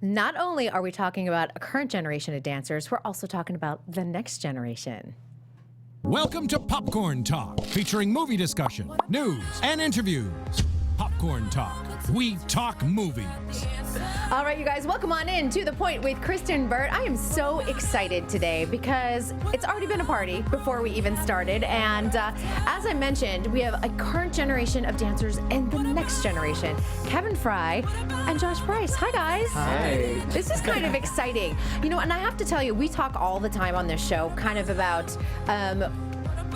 Not only are we talking about a current generation of dancers, we're also talking about the next generation. Welcome to Popcorn Talk, featuring movie discussion, news, and interviews. Popcorn Talk. We talk movies. All right, you guys, welcome on in to The Point with Kristyn Burtt. I am so excited today because it's already been a party before we even started. And as I mentioned, we have a current generation of dancers and the next generation, Kevin Frey and Josh Bryce. Hi, guys. Hi. This is kind of exciting. You know, and I have to tell you, we talk all the time on this show kind of about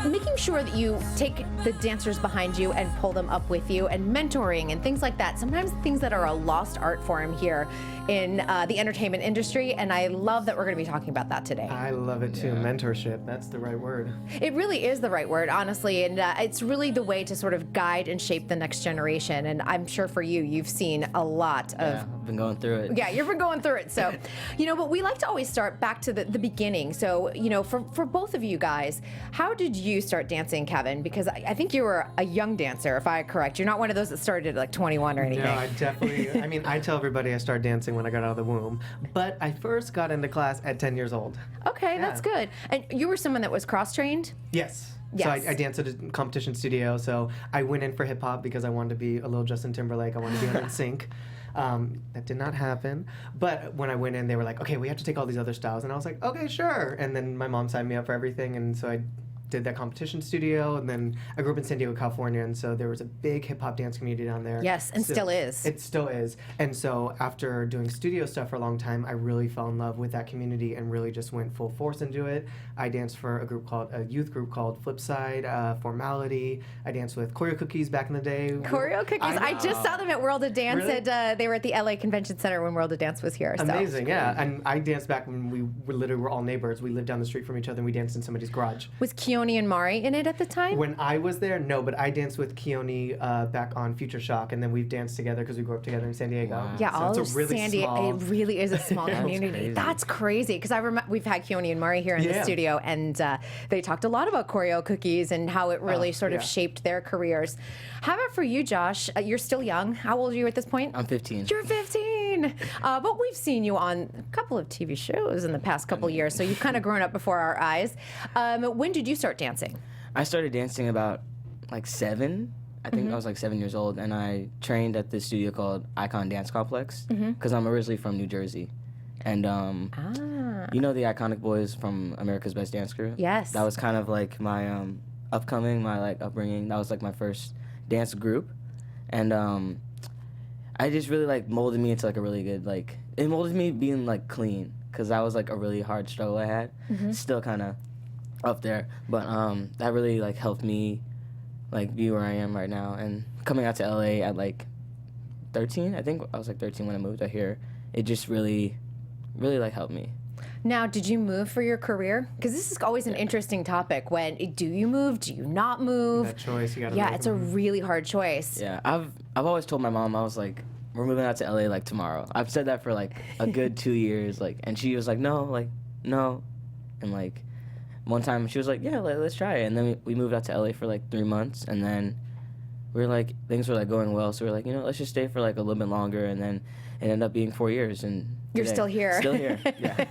making sure that you take the dancers behind you and pull them up with you, and mentoring and things like that. Sometimes things that are a lost art form here in the entertainment industry, and I love that we're going to be talking about that today. I love it too. Mentorship, that's the right word. It really is the right word, honestly, and it's really the way to sort of guide and shape the next generation. And I'm sure for you, you've seen a lot of... Yeah, I've been going through it. Yeah, you've been going through it. So, you know, but we like to always start back to the beginning. So, you know, for both of you guys, how did you start dancing, Kevin? Because I think you were a young dancer, if I'm correct. You're not one of those that started at like 21 or anything. No, I definitely, I mean, I tell everybody I started dancing when I got out of the womb, but I first got into class at 10 years old. Okay, Yeah. that's good. And you were someone that was cross-trained? Yes. Yes. So I danced at a competition studio, so I went in for hip hop because I wanted to be a little Justin Timberlake. I wanted to be on NSYNC. That did not happen. But when I went in, they were like, okay, we have to take all these other styles. And I was like, okay, sure. And then my mom signed me up for everything, and so I did that competition studio, and then I grew up in San Diego, California, and so there was a big hip-hop dance community down there. Yes, and still is. It still is. And so after doing studio stuff for a long time, I really fell in love with that community and really just went full force into it. I danced for a youth group called Flipside, Formality. I danced with Choreo Cookies back in the day. Choreo Cookies. I just saw them at World of Dance. Really? They were at the LA Convention Center when World of Dance was here. So. Amazing, yeah. And I danced back when we literally were all neighbors. We lived down the street from each other, and we danced in somebody's garage. Was Keone and Mari in it at the time? When I was there, no, but I danced with Keone back on Future Shock, and then we've danced together because we grew up together in San Diego. Wow. Yeah, so all it's of a really San Diego. small... It really is a small That's community. crazy. That's crazy because I remember we've had Keone and Mari here in the studio, and they talked a lot about Choreo Cookies and how it really sort of shaped their careers. How about for you, Josh? You're still young. How old are you at this point? I'm 15. You're 15. But we've seen you on a couple of TV shows in the past couple years, so you've kind of grown up before our eyes. When did you start dancing? I started dancing about like 7. I think I was like 7 years old, and I trained at this studio called Icon Dance Complex because I'm originally from New Jersey. And you know the Iconic Boys from America's Best Dance Crew? Yes. That was kind of like my upbringing. That was like my first dance group. And I just really like molded me into like a really good, like, it molded me being like clean because that was like a really hard struggle I had. Still kind of up there, but that really like helped me like be where I am right now. And coming out to LA at like 13, I think I was like 13 when I moved out here, it just really like helped me. Now, did you move for your career? Because this is always an interesting topic. When do you move? Do you not move? That choice, you gotta Yeah, make. it's a really hard choice. Yeah, I've always told my mom, I was like, we're moving out to LA like tomorrow. I've said that for like a good 2 years, like, and she was like, no, and like one time she was like, yeah, let's try it. And then we moved out to LA for like 3 months, and then we were like, things were like going well, so we were like, let's just stay for like a little bit longer, and then it ended up being 4 years, and You're today, still here. Still here, yeah.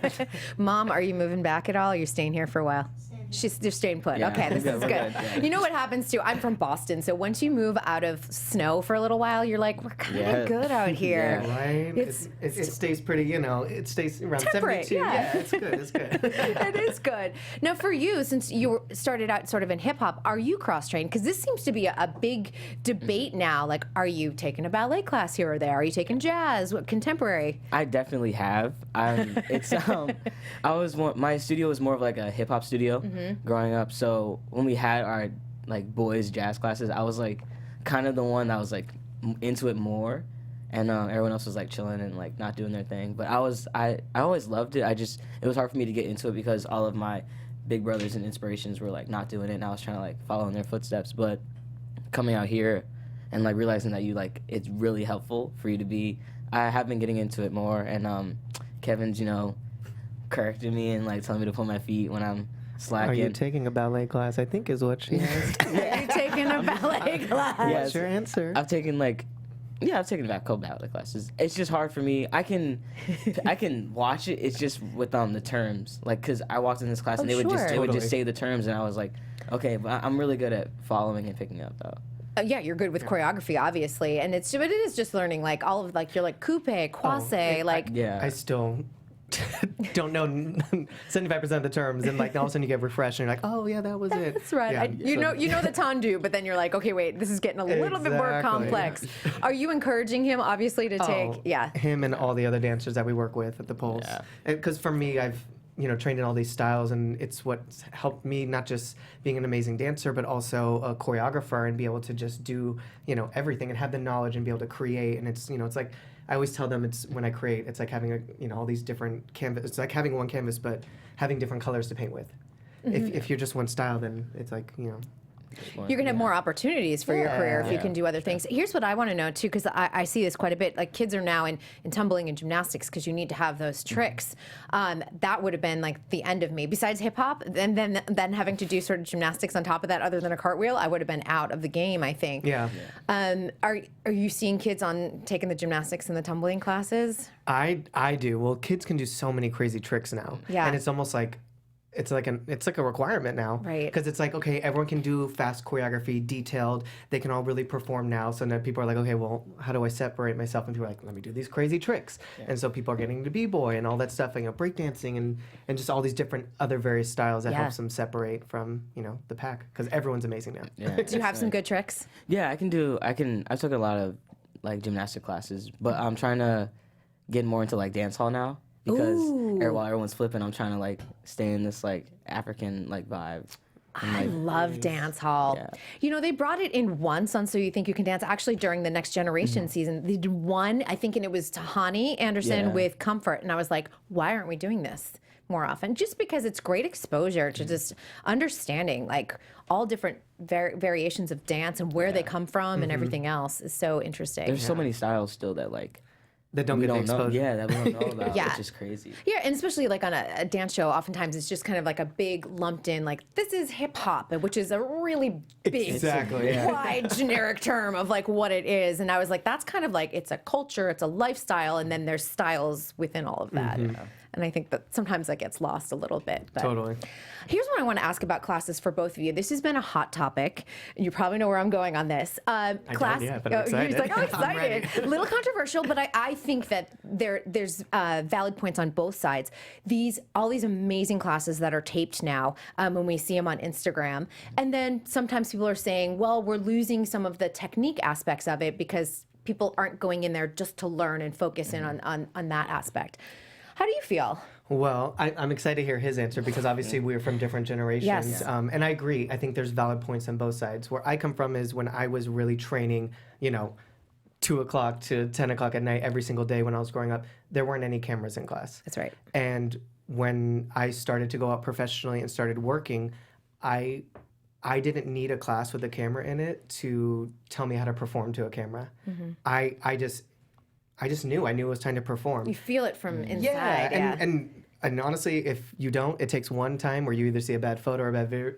Mom, are you moving back at all? Or are you staying here for a while? She's just staying put. Yeah. Okay, this We're is good, good. we're good, yeah. You know what happens too? I'm from Boston, so once you move out of snow for a little while, you're like, we're kind of Yeah. good out here. Yeah. Right? It's- It stays pretty, it stays around Temperate, 72. yeah. It's good, it's good. It is good. Now, for you, since you started out sort of in hip hop, are you cross trained? Because this seems to be a big debate now. Like, are you taking a ballet class here or there? Are you taking jazz? What contemporary? I definitely have. My studio was more of like a hip hop studio growing up. So when we had our like boys jazz classes, I was like kind of the one that was like into it more, and everyone else was like chilling and like not doing their thing. But I always loved it. It was hard for me to get into it because all of my big brothers and inspirations were like not doing it, and I was trying to like follow in their footsteps. But coming out here and like realizing that it's really helpful for you to be. I have been getting into it more, and Kevin's correcting me and like telling me to put my feet when I'm slacking. Are you taking a ballet class? I think is what she asked. Are you taking a ballet class? What's your answer? I've taken like Yeah, I've taken a couple ballet classes. It's just hard for me. I can watch it. It's just with the terms, like, cause I walked in this class and they would Totally. just say the terms, and I was like, okay, but I'm really good at following and picking up though. Yeah, you're good with choreography, obviously, and but it is just learning like all of like you're like coupe, croisé, like Yeah. I still don't know 75% of the terms, and like all of a sudden you get refreshed and you're like, oh yeah, that was it. That's right. Yeah. You know the tendu, but then you're like, okay, wait, this is getting a little bit more Exactly. complex. Are you encouraging him, obviously, to take? Oh, Yeah. him and all the other dancers that we work with at the Pulse. Yeah. Because for me, I've trained in all these styles, and it's what's helped me not just being an amazing dancer, but also a choreographer and be able to just do everything and have the knowledge and be able to create. And it's it's like I always tell them, it's when I create, it's like having all these different canvas. It's like having one canvas, but having different colors to paint with. If you're just one style, then it's like You're going to have more opportunities for your career if you Yeah. can do other things. Here's what I want to know, too, because I see this quite a bit. Like, kids are now in tumbling and gymnastics because you need to have those tricks. That would have been, like, the end of me. Besides hip-hop, and then having to do sort of gymnastics on top of that other than a cartwheel, I would have been out of the game, I think. Yeah. Are you seeing kids taking the gymnastics and the tumbling classes? I do. Well, kids can do so many crazy tricks now. Yeah. And it's almost like it's like a requirement now. Right. Because it's like, okay, everyone can do fast choreography, detailed. They can all really perform now. So now people are like, okay, well, how do I separate myself? And people are like, let me do these crazy tricks. And so people are getting into b-boy and all that stuff, breakdancing and just all these different other various styles that Yeah. helps them separate from the pack. Because everyone's amazing now. Yeah. Do you have some good tricks? Yeah, I took a lot of like gymnastic classes, but I'm trying to get more into like dance hall now because while everyone's flipping, I'm trying to like stay in this like African like vibe. And, I like, love dance hall. Yeah. They brought it in once on So You Think You Can Dance. Actually, during the Next Generation season, they did one, I think, and it was Tahani Anderson Yeah. with Comfort. And I was like, why aren't we doing this more often? Just because it's great exposure to just understanding like all different variations of dance and where they come from and everything else is so interesting. There's so many styles still that like That don't we get the don't know. exposure. Yeah, that we don't know about. Yeah. Which is crazy. Yeah, and especially like on a dance show, oftentimes it's just kind of like a big lumped in, like, this is hip hop, which is a really big, Exactly, yeah. wide, generic term of like what it is. And I was like, that's kind of like, it's a culture, it's a lifestyle, and then there's styles within all of that. And I think that sometimes that gets lost a little bit. But Totally. Here's what I want to ask about classes for both of you. This has been a hot topic. You probably know where I'm going on this. don't yet, but I'm excited. He's like, I'm I'm excited. ready. A little controversial, but I think that there's valid points on both sides. All these amazing classes that are taped now when we see them on Instagram. And then sometimes people are saying, well, we're losing some of the technique aspects of it because people aren't going in there just to learn and focus in on that aspect. How do you feel? Well, I'm excited to hear his answer because obviously we're from different generations. Yes. And I agree. I think there's valid points on both sides. Where I come from is when I was really training, 2 o'clock to 10 o'clock at night every single day when I was growing up, there weren't any cameras in class. That's right. And when I started to go out professionally and started working, I didn't need a class with a camera in it to tell me how to perform to a camera. I just knew. I knew it was time to perform. You feel it from inside. Yeah, and honestly, if you don't, it takes one time where you either see a bad photo or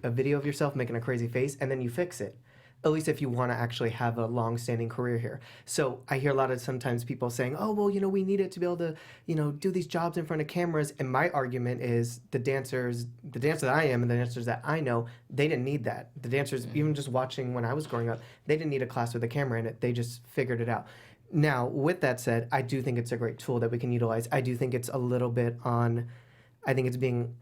a video of yourself making a crazy face, and then you fix it. At least if you want to actually have a long-standing career here. So I hear a lot of sometimes people saying, oh, well, we need it to be able to, do these jobs in front of cameras. And my argument is the dancer that I am and the dancers that I know, they didn't need that. The dancers, even just watching when I was growing up, they didn't need a class with a camera in it. They just figured it out. Now, with that said, I do think it's a great tool that we can utilize. I do think it's a little bit I think it's being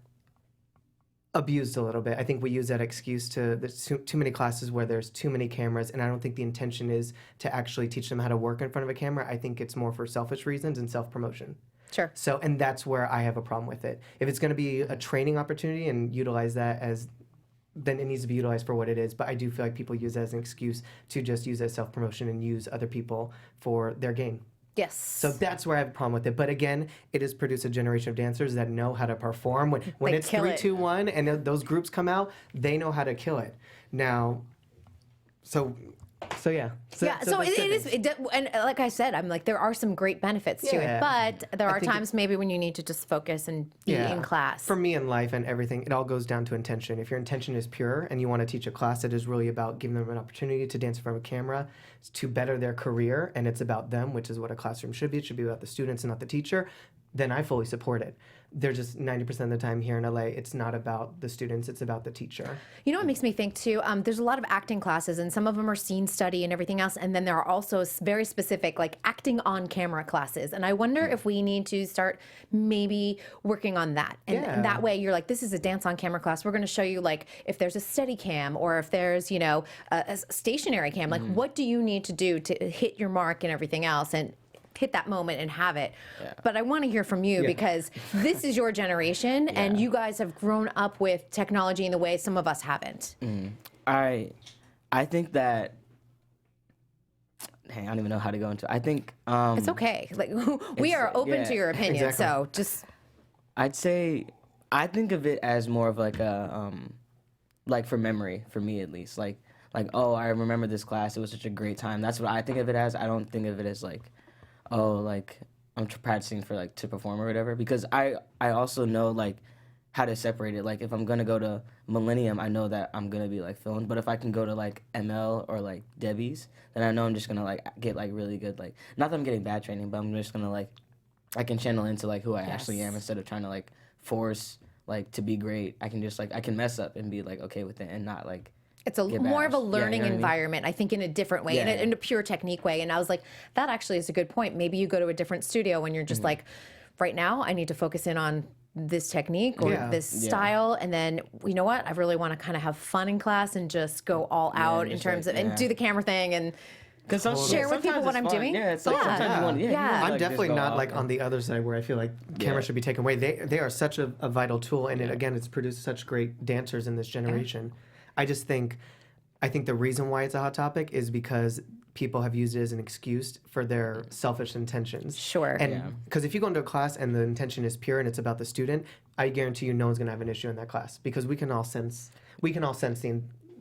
abused a little bit. I think we use that excuse there's too many classes where there's too many cameras, and I don't think the intention is to actually teach them how to work in front of a camera. I think it's more for selfish reasons and self-promotion. Sure. So, and that's where I have a problem with it. If it's going to be a training opportunity and utilize that then it needs to be utilized for what it is. But I do feel like people use that as an excuse to just use it as self-promotion and use other people for their gain. Yes. So that's where I have a problem with it. But again, it has produced a generation of dancers that know how to perform. When They it's kill 3, it. 2, 1, and those groups come out, they know how to kill it. Now, so So yeah. So there's it good is, things. and like I said, I'm like, there are some great benefits to it, Yeah. but there I are think times maybe when you need to just focus and be in class. For me in life and everything, it all goes down to intention. If your intention is pure and you want to teach a class that is really about giving them an opportunity to dance in front of a camera to better their career, and it's about them, which is what a classroom should be. It should be about the students and not the teacher. Then I fully support it. They're just 90% of the time here in LA, it's not about the students, it's about the teacher. You know what makes me think too? There's a lot of acting classes, and some of them are scene study and everything else. And then there are also very specific, like acting on camera classes. And I wonder if we need to start maybe working on that. And that way, you're like, this is a dance on camera class. We're going to show you like if there's a steady cam or if there's a stationary cam. Like, what do you need to do to hit your mark and everything else? And hit that moment and have it. But I want to hear from you because this is your generation and you guys have grown up with technology in the way some of us haven't. I think that, I don't even know how to go into it. I think It's okay. Like we are open to your opinion. Exactly. So just I'd say I think of it as more of like a like for memory, for me at least. Like oh, I remember this class, it was such a great time. That's what I think of it as. I don't think of it as like, oh, like I'm practicing for like to perform or whatever, because I also know like how to separate it. Like if I'm gonna go to Millennium, I know that I'm gonna be like filmed, but if I can go to like ML or like Debbie's, then I know I'm just gonna like get like really good, like not that I'm getting bad training, but I'm just gonna like I can channel into like who I actually am instead of trying to like force like to be great. I can just like I can mess up and be like okay with it and not like it's more of a bashed. learning you know what I mean? environment, I think, in a different way, in a pure technique way. And I was like, that actually is a good point. Maybe you go to a different studio when you're just like, right now, I need to focus in on this technique or this style. And then, you know what? I really want to kind of have fun in class and just go all out in terms of, and do the camera thing and share with people what I'm doing. Yeah, it's like sometimes you want, I'm like, definitely just go not out like and- on the other side where I feel like cameras should be taken away. They are such a vital tool, and it, again, it's produced such great dancers in this generation. I think the reason why it's a hot topic is because people have used it as an excuse for their selfish intentions. Sure. And because if you go into a class and the intention is pure and it's about the student, I guarantee you no one's going to have an issue in that class because we can all sense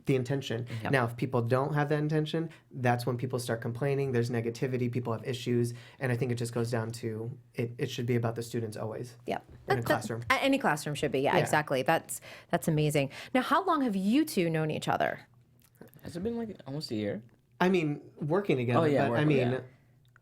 the intention. Now, if people don't have that intention, that's when people start complaining. There's negativity. People have issues, and I think it just goes down to it should be about the students always. Yep. In a classroom. Any classroom should be. Yeah, exactly. That's amazing. Now, how long have you two known each other? Has it been like almost a year? I mean, working together. Oh, yeah, but I mean.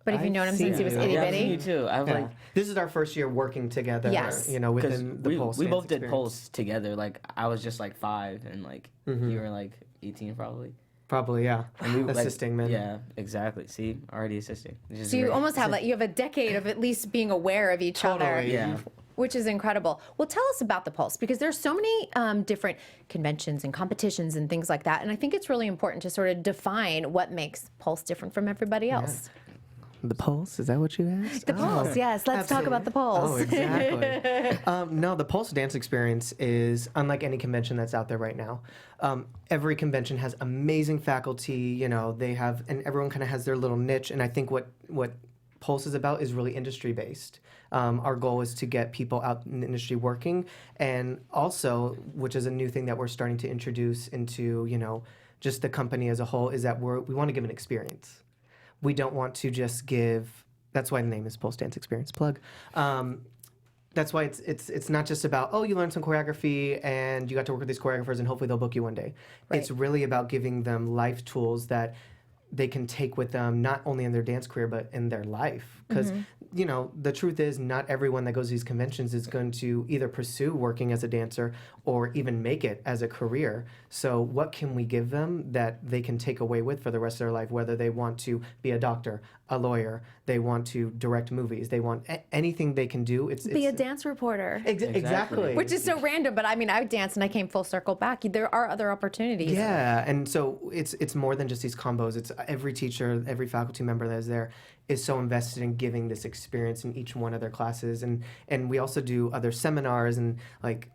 But have you known him since he was itty Yeah, bitty? me too. I've like This is our first year working together. Yes. You know, because within the Pulse. we dance both did experience. Pulse together. Like I was just like 5 and like you were like 18 probably. Probably, yeah. And we Assisting men. Yeah, exactly. See, already assisting. Which is So you great. almost have you have a decade of at least being aware of each other. Totally. Yeah. Which is incredible. Well, tell us about the Pulse, because there's so many different conventions and competitions and things like that. And I think it's really important to sort of define what makes Pulse different from everybody else. The Pulse? Is that what you asked? The Pulse, yes. Let's talk about the Pulse. Oh, exactly. No, the Pulse dance experience is unlike any convention that's out there right now. Every convention has amazing faculty. You know, they have, and everyone kind of has their little niche. And I think what Pulse is about is really industry based. Our goal is to get people out in the industry working, and also, which is a new thing that we're starting to introduce into, you know, just the company as a whole, is that we want to give an experience. We don't want to just give. That's why the name is Pulse Dance Experience. Plug. That's why it's not just about, oh, you learned some choreography and you got to work with these choreographers and hopefully they'll book you one day. Right. It's really about giving them life tools that they can take with them, not only in their dance career, but in their life. Because, you know, the truth is not everyone that goes to these conventions is going to either pursue working as a dancer or even make it as a career. So what can we give them that they can take away with for the rest of their life, whether they want to be a doctor, a lawyer, they want to direct movies, they want anything they can do. Be a dance reporter. Exactly. Which is so random, but I mean, I danced and I came full circle back. There are other opportunities. Yeah, and so it's more than just these combos. It's every teacher, every faculty member that is there is so invested in giving this experience in each one of their classes, and we also do other seminars and like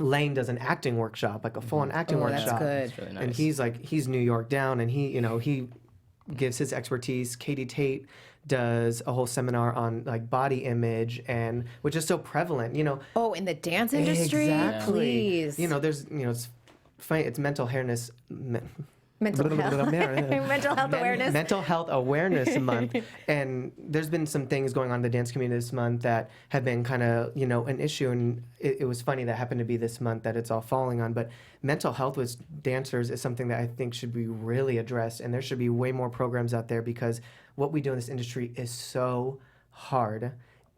Lane does an acting workshop, like a full-on acting workshop. That's good. That's really nice. And he's New York down, and he gives his expertise. Katie Tate does a whole seminar on like body image, and which is so prevalent, you know. Oh, in the dance industry? Exactly. Please. You know, there's, you know, it's funny, it's mental illness. Mental health awareness. Mental Health Awareness Month. And there's been some things going on in the dance community this month that have been kind of, an issue. And it was funny that happened to be this month that it's all falling on. But mental health with dancers is something that I think should be really addressed. And there should be way more programs out there because what we do in this industry is so hard,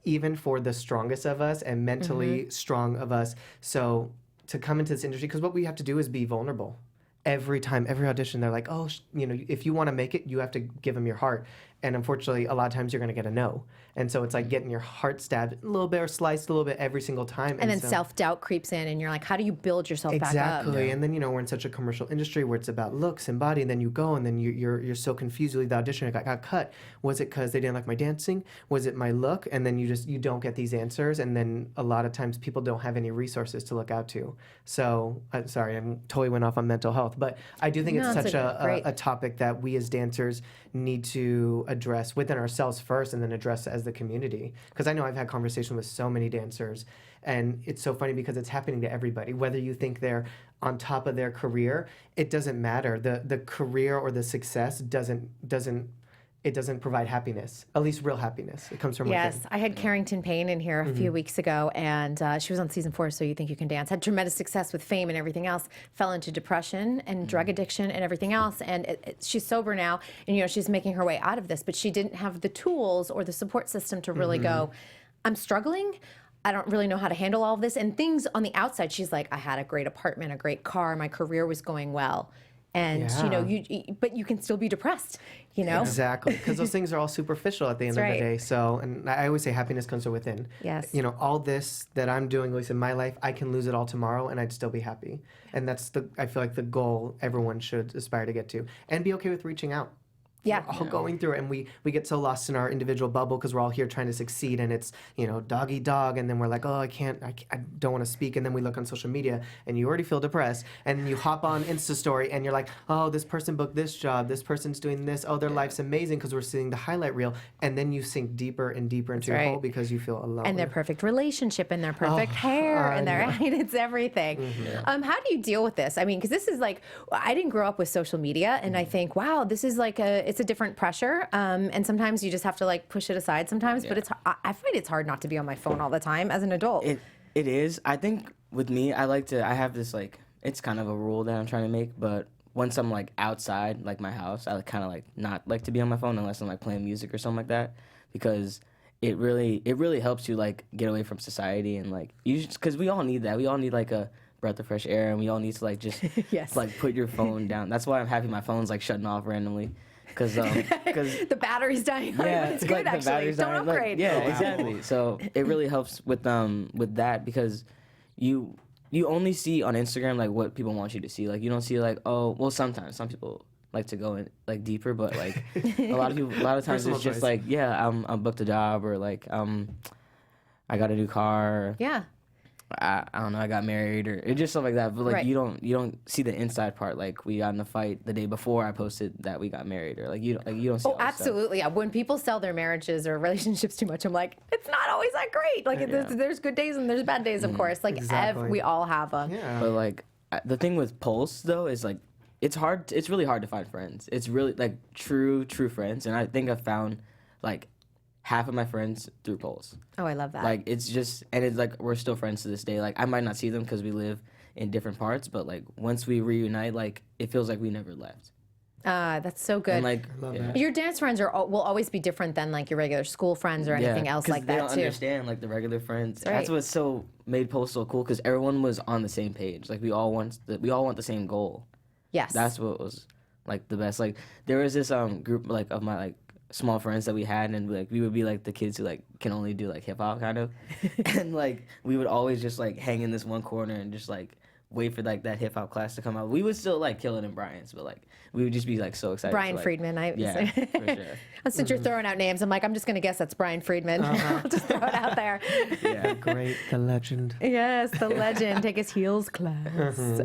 even for the strongest of us and mentally strong of us. So to come into this industry, because what we have to do is be vulnerable. Every time, every audition, they're like, oh, if you want to make it, you have to give them your heart. And unfortunately, a lot of times you're going to get a no. And so it's like getting your heart stabbed a little bit or sliced a little bit every single time. And then self-doubt creeps in and you're like, how do you build yourself back up? Exactly. And then, we're in such a commercial industry where it's about looks and body, and then you go and then you're so confused. You leave the audition, I got cut. Was it because they didn't like my dancing? Was it my look? And then you don't get these answers. And then a lot of times people don't have any resources to look out to. So, sorry, I totally went off on mental health. But I do think it's such a topic that we as dancers need to address within ourselves first and then address as the community. Because I know I've had conversations with so many dancers, and it's so funny because it's happening to everybody. Whether you think they're on top of their career, it doesn't matter. The career or the success doesn't provide happiness, at least real happiness. It comes from within. Yes, I had Carrington Payne in here a few weeks ago, and she was on season 4, So You Think You Can Dance. Had tremendous success with fame and everything else. Fell into depression and drug addiction and everything else. And she's sober now, and she's making her way out of this. But she didn't have the tools or the support system to really go, I'm struggling. I don't really know how to handle all of this. And things on the outside, she's like, I had a great apartment, a great car, my career was going well. And, but you can still be depressed, Exactly, because those things are all superficial at the end of the day. So, and I always say happiness comes from within. Yes. All this that I'm doing, at least in my life, I can lose it all tomorrow and I'd still be happy. And that's I feel like the goal everyone should aspire to get to. And be okay with reaching out. Yeah. We're all going through it, and we get so lost in our individual bubble because we're all here trying to succeed, and it's, dog eat dog, and then we're like, oh, I don't want to speak, and then we look on social media, and you already feel depressed, and you hop on Insta story, and you're like, oh, this person booked this job, this person's doing this, oh, their life's amazing because we're seeing the highlight reel, and then you sink deeper and deeper into your hole because you feel alone. And their perfect relationship, and their perfect hair, and it's everything. How do you deal with this? I mean, because this is like, I didn't grow up with social media, and I think, wow, this is like it's a different pressure, and sometimes you just have to like push it aside sometimes. But I find it's hard not to be on my phone all the time as an adult. It is. I think with me, I have this like, it's kind of a rule that I'm trying to make, but once I'm like outside like my house, I kind of like not like to be on my phone unless I'm like playing music or something like that, because it really helps you like get away from society, and like because we all need that. We all need like a breath of fresh air, and we all need to like just like put your phone down. That's why I'm happy my phone's like shutting off randomly. Because the battery's dying. Yeah, it's good, like, actually. Don't upgrade. Exactly. So it really helps with that, because you only see on Instagram like what people want you to see. Like you don't see like, oh, well, sometimes some people like to go in like deeper, but like a lot of times it's just like, I'm booked a job, or like I got a new car. Yeah. I don't know, I got married, or it's just stuff like that. But like you don't see the inside part. Like we got in a fight the day before I posted that we got married, or like you don't see. Oh, absolutely. Yeah. When people sell their marriages or relationships too much, I'm like, it's not always that great. Like there's good days and there's bad days, of course. Like we all have them. Yeah. But like the thing with Pulse though is like it's hard. It's really hard to find friends. It's really like true friends, and I think I've found like half of my friends through Pulse. Oh, I love that. Like, it's just, and it's like, we're still friends to this day. Like, I might not see them because we live in different parts, but like, once we reunite, like, it feels like we never left. That's so good. And like, your dance friends will always be different than like your regular school friends or anything else like that they don't too. Understand like the regular friends. That's That's what's so made Pulse so cool, because everyone was on the same page. Like, we all want the same goal. Yes. That's what was like the best. Like, there was this group like of my like small friends that we had, and like we would be like the kids who like can only do like hip hop kind of, and like we would always just like hang in this one corner and just like wait for like that hip hop class to come out. We would still like kill it in Brian's, but like we would just be like so excited. Brian to, like, Friedman, yeah, for sure. Since you're throwing out names, I'm like, I'm just gonna guess that's Brian Friedman. I'll just throw it out there. Yeah, great, the legend. Yes, the legend. Take his heels class.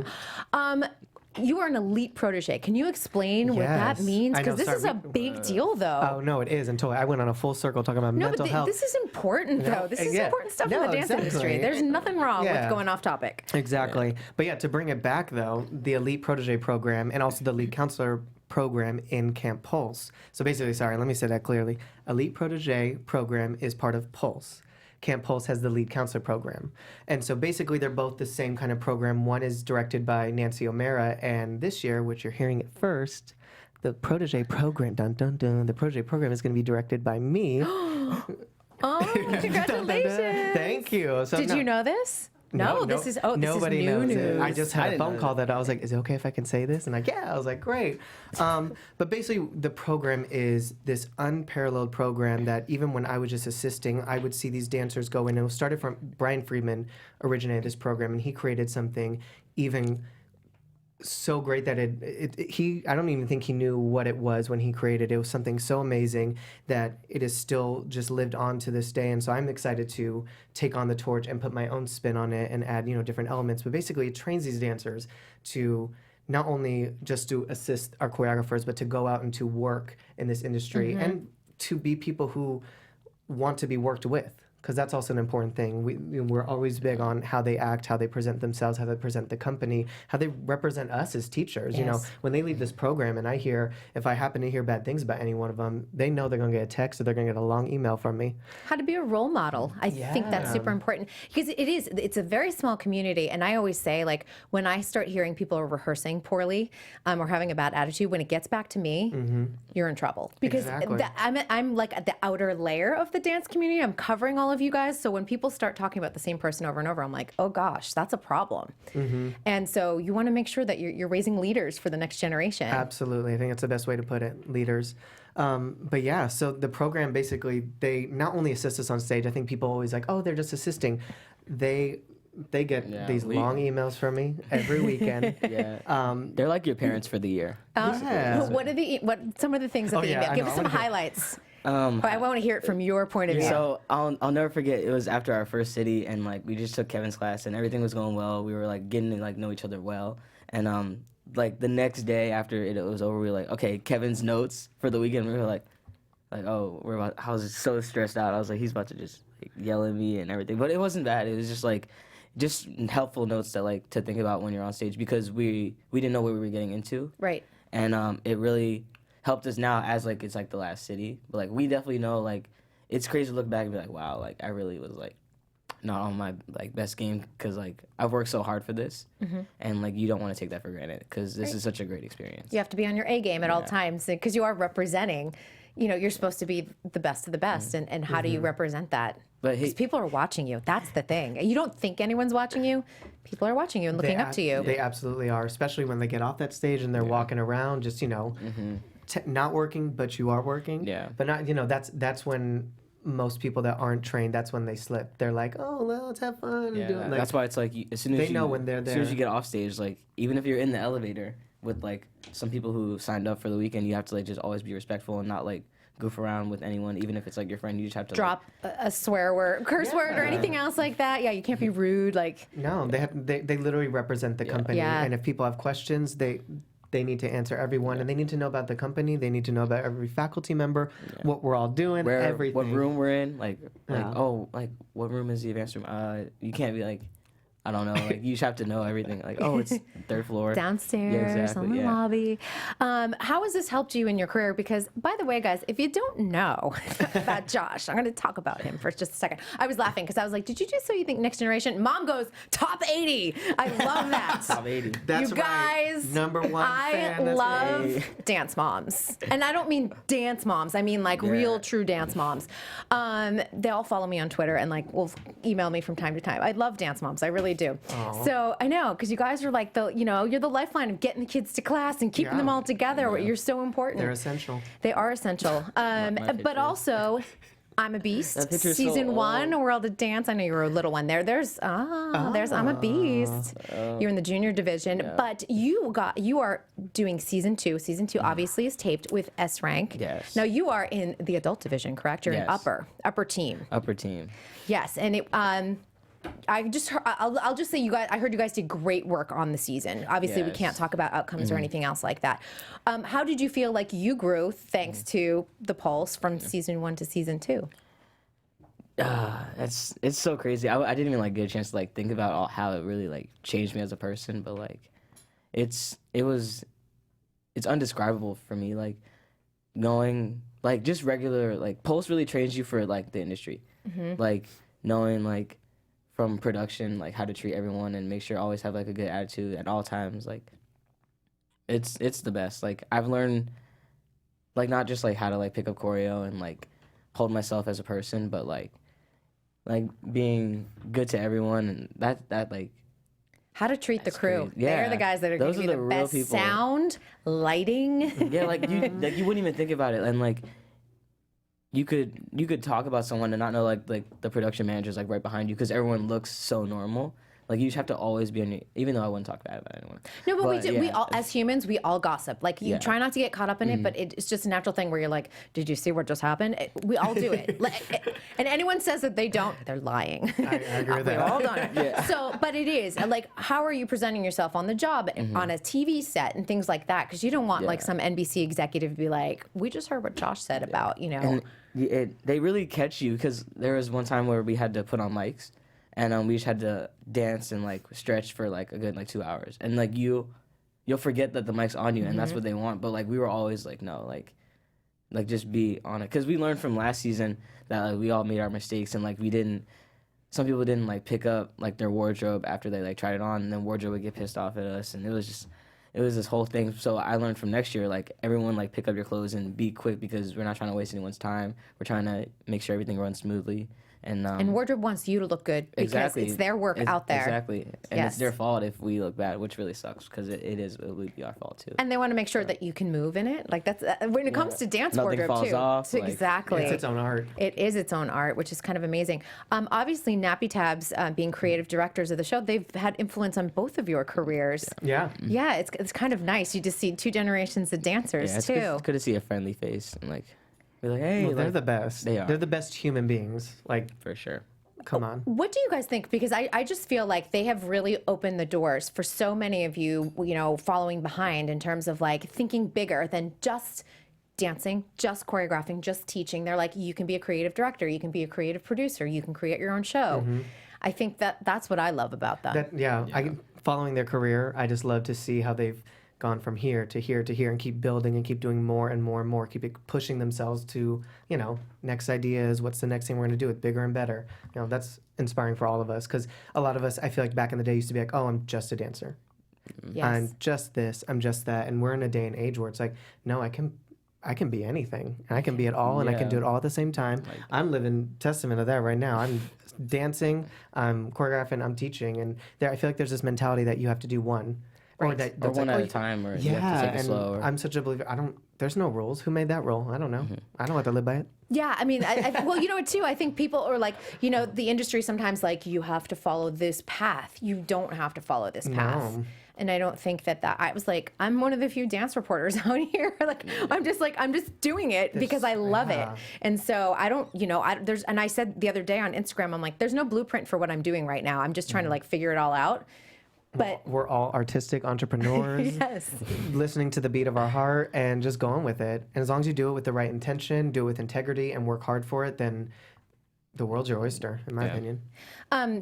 you are an elite protege. Can you explain what that Yes. means? I know, Because this is sorry, a big deal, though. Oh no, it is. Until I went on a full circle talking about No, mental but health. this is important, though. This is yeah. important stuff No, in the dance industry. exactly. There's nothing wrong with Yeah. going off topic. Exactly. But yeah, to bring it back though, the Elite Protege program and also the Lead Counselor program in Camp Pulse. So basically, sorry, let me say that clearly. Elite Protege program is part of Pulse. Camp Pulse has the Lead Counselor program. And so basically they're both the same kind of program. One is directed by Nancy O'Mara, and this year, which you're hearing it first, the Protege program, dun dun dun, the Protege program is going to be directed by me. Oh, Dun, congratulations. dun, dun. Thank you. So Did you know this? No, this is nobody new knows news. it. I just had a didn't phone know call that I was like, "Is it okay if I can say this?" And I was like, "Great." But basically, the program is this unparalleled program that even when I was just assisting, I would see these dancers go in. And it started from Brian Friedman originated this program, and he created something even so great that I don't even think he knew what it was when he created it. It was something so amazing that it is still just lived on to this day. And so I'm excited to take on the torch and put my own spin on it and add, different elements. But basically it trains these dancers to not only just to assist our choreographers, but to go out and to work in this industry and to be people who want to be worked with. Because that's also an important thing. We're always big on how they act, how they present themselves, how they present the company, how they represent us as teachers. Yes. When they leave this program and if I happen to hear bad things about any one of them, they know they're going to get a text or they're going to get a long email from me. How to be a role model. I think that's super important because it's a very small community. And I always say, like, when I start hearing people are rehearsing poorly or having a bad attitude, when it gets back to me, you're in trouble. Because Exactly. I'm like at the outer layer of the dance community. I'm covering all of you guys. So when people start talking about the same person over and over, I'm like, oh gosh, that's a problem. And so you want to make sure that you're raising leaders for the next generation. Absolutely. I think that's the best way to put it, leaders. But yeah, so the program basically, they not only assist us on stage, I think people always like, oh, they're just assisting. They get these long emails from me every weekend. They're like your parents for the year. Yeah. What some of the things that Oh, they yeah, email? I Give know. us I some wanna hear- highlights. I want to hear it from your point of view. So I'll never forget. It was after our first city, and like we just took Kevin's class, and everything was going well. We were like getting to like know each other well, and like the next day after it was over, we were like, okay, Kevin's notes for the weekend. We were like oh, I was so stressed out. I was like, he's about to just like, yell at me and everything, but it wasn't bad. It was just like just helpful notes that like to think about when you're on stage because we didn't know what we were getting into, Right. and it really helped us now as like it's like the last city, but like we definitely know like it's crazy to look back and be like, wow, like I really was like not on my like best game because like I've worked so hard for this, and like you don't want to take that for granted because this is such a great experience. You have to be on your A game at all times because you are representing. You're supposed to be the best of the best, and how do you represent that? But Because people are watching you. That's the thing. You don't think anyone's watching you. People are watching you and looking up to you. They absolutely are, especially when they get off that stage and they're walking around just, not working, but you are working. Yeah. But not, that's when most people that aren't trained, that's when they slip. They're like, oh, well, let's have fun. and do it. Like, that's why it's like as soon as they you know when they're As soon as there. you get off stage, like even if you're in the elevator with like some people who signed up for the weekend, you have to like just always be respectful and not like goof around with anyone, even if it's like your friend. You just have to Drop a swear word, curse word, or anything else like that. Yeah, you can't be rude. Like, No, they literally represent the company. Yeah. And if people have questions, they need to answer everyone, and they need to know about the company. They need to know about every faculty member, what we're all doing, everything. what room we're in, like what room is the advanced room? You can't be like, I don't know, like you just have to know everything. Like, oh, it's third floor. downstairs, Yeah, exactly, on the yeah. lobby. How has this helped you in your career? Because, by the way, guys, if you don't know about Josh, I'm going to talk about him for just a second. I was laughing because I was like, did you just so you think Next Generation? Mom goes, top 80. I love that. Top 80. That's you right. guys, Number one I fan. That's love me. dance moms. And I don't mean dance moms. I mean like real, true dance moms. They all follow me on Twitter and like will email me from time to time. I love dance moms. I really do. So I know, because you guys are like you're the lifeline of getting the kids to class and keeping them all together. You're so important. They're essential. They are essential. But picture. also, I'm a Beast. That picture's so Season 1, old. World of Dance. I know you were a little one there. There's I'm a Beast. You're in the junior division, but you are doing season 2. Season 2 obviously is taped with S rank. Yes. Now you are in the adult division, correct? You're in Yes. upper team. Upper team. Yes, and I'll just say you guys. I heard you guys did great work on the season. Obviously, we Yes. can't talk about outcomes or anything else like that. How did you feel like you grew thanks to the Pulse from season 1 to season 2? It's so crazy. I didn't even like get a chance to like think about all how it really like changed me as a person, but like it's undescribable for me. Like knowing like just regular like Pulse really trains you for like the industry, like knowing like from production like how to treat everyone and make sure always have like a good attitude at all times. Like it's the best. Like I've learned like not just like how to like pick up choreo and like hold myself as a person, but like being good to everyone and that like How to treat the That's crew. crazy. Yeah. They're the guys that are going Those to be are the the real best people. sound, lighting. yeah, like you wouldn't even think about it, and like you could talk about someone and not know like the production manager's like right behind you because everyone looks so normal. Like you just have to always be on your, even though I wouldn't talk bad about anyone. No, but we do. We yeah, all, as humans, we all gossip. Like you Yeah. try not to get caught up in it, but it's just a natural thing where you're like, "Did you see what just happened?" We all do it. And anyone says that they don't, they're lying. I agree with We've that. all done it. So, but it is like, how are you presenting yourself on the job, on a TV set, and things like that? Because you don't want like Yeah. some NBC executive to be like, "We just heard what Josh said about And they really catch you because there was one time where we had to put on mics, and we just had to dance and like stretch for like a good like 2 hours, and like you'll forget that the mic's on you, and that's what they want. But like we were always like, no, like just be on it, because we learned from last season that like we all made our mistakes, and like some people didn't like pick up like their wardrobe after they like tried it on, and then wardrobe would get pissed off at us, and it was this whole thing. So I learned from next year, like everyone like pick up your clothes and be quick, because we're not trying to waste anyone's time. We're trying to make sure everything runs smoothly. And wardrobe wants you to look good because exactly. it's their work out there. Exactly. And Yes. it's their fault if we look bad, which really sucks, because it would be our fault too. And they want to make sure that you can move in it. Like that's when it comes to dance Nothing wardrobe falls too. off, So like- exactly. It's its own art. It is its own art, which is kind of amazing. Obviously, Nappy Tabs, being creative directors of the show, they've had influence on both of your careers. Yeah. Yeah, it's kind of nice. You just see two generations of dancers Yeah, it's too. good to see a friendly face and like be like, hey, Well, they're like, the best. They are. They're the best human beings. Like, for sure. come on. What do you guys think? Because I just feel like they have really opened the doors for so many of you, following behind in terms of like thinking bigger than just dancing, just choreographing, just teaching. They're like, you can be a creative director, you can be a creative producer, you can create your own show. I think that's what I love about them. Following their career, I just love to see how they've gone from here to here to here and keep building and keep doing more and more and more, keep pushing themselves to, next ideas, what's the next thing we're going to do it bigger and better. That's inspiring for all of us, because a lot of us, I feel like back in the day used to be like, oh, I'm just a dancer. Yes. I'm just this, I'm just that. And we're in a day and age where it's like, no, I can be anything, and I can be it all, and I can do it all at the same time. I'm living testament of that right now. I'm dancing, I'm choreographing, I'm teaching, and I feel like there's this mentality that you have to do one. Or that's one like, at a time, or yeah, you have to take it and slow. Or, I'm such a believer. There's no rules. Who made that rule? I don't know. I don't have to live by it. Yeah, I mean, well, you know what, too? I think people are like, the industry sometimes like, you have to follow this path. You don't have to follow this path. No. And I don't think that I was like, I'm one of the few dance reporters out here. Like, I'm just doing it because I love it. And so I don't, and I said the other day on Instagram, I'm like, there's no blueprint for what I'm doing right now. I'm just trying to like figure it all out. But We're all artistic entrepreneurs, yes. listening to the beat of our heart and just going with it. And as long as you do it with the right intention, do it with integrity, and work hard for it, then the world's your oyster, in my opinion.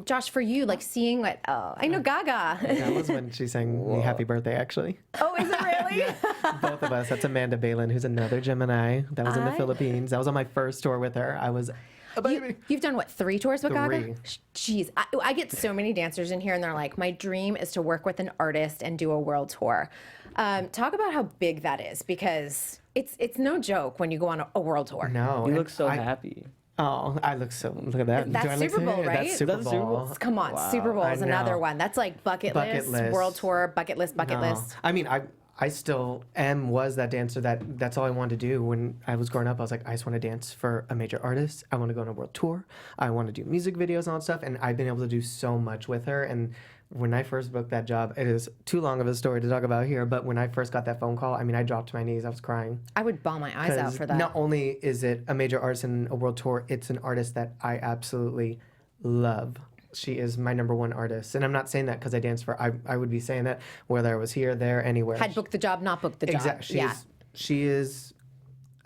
Josh, for you, like seeing what, I know Gaga. That was when she sang me happy birthday, actually. Oh, is it really? Both of us. That's Amanda Balin, who's another Gemini. That was in the Philippines. That was on my first tour with her. I was a baby. You've done what, 3 tours with Gaga? 3. Jeez, I get so many dancers in here, and they're like, my dream is to work with an artist and do a world tour. Talk about how big that is, because it's no joke when you go on a world tour. No. you and look so happy. Oh, I look so. Look at that. That's Do I look Super so- Bowl, right? That's Super That's Super Bowl? Bowl. Come on, Super Bowl is I another know. one. That's like bucket Bucket list, world tour, bucket list. No. I mean, I still was that dancer that's all I wanted to do. When I was growing up, I was like, I just want to dance for a major artist. I want to go on a world tour. I want to do music videos and all that stuff. And I've been able to do so much with her. And when I first booked that job, it is too long of a story to talk about here, but when I first got that phone call, I mean, I dropped to my knees. I was crying. I would bawl my eyes out 'Cause for that. Not only is it a major artist and a world tour, it's an artist that I absolutely love. she is my number one artist. And I'm not saying that because I danced for, I would be saying that whether I was here, there, anywhere. Had booked the job, not booked the job. Exactly. She is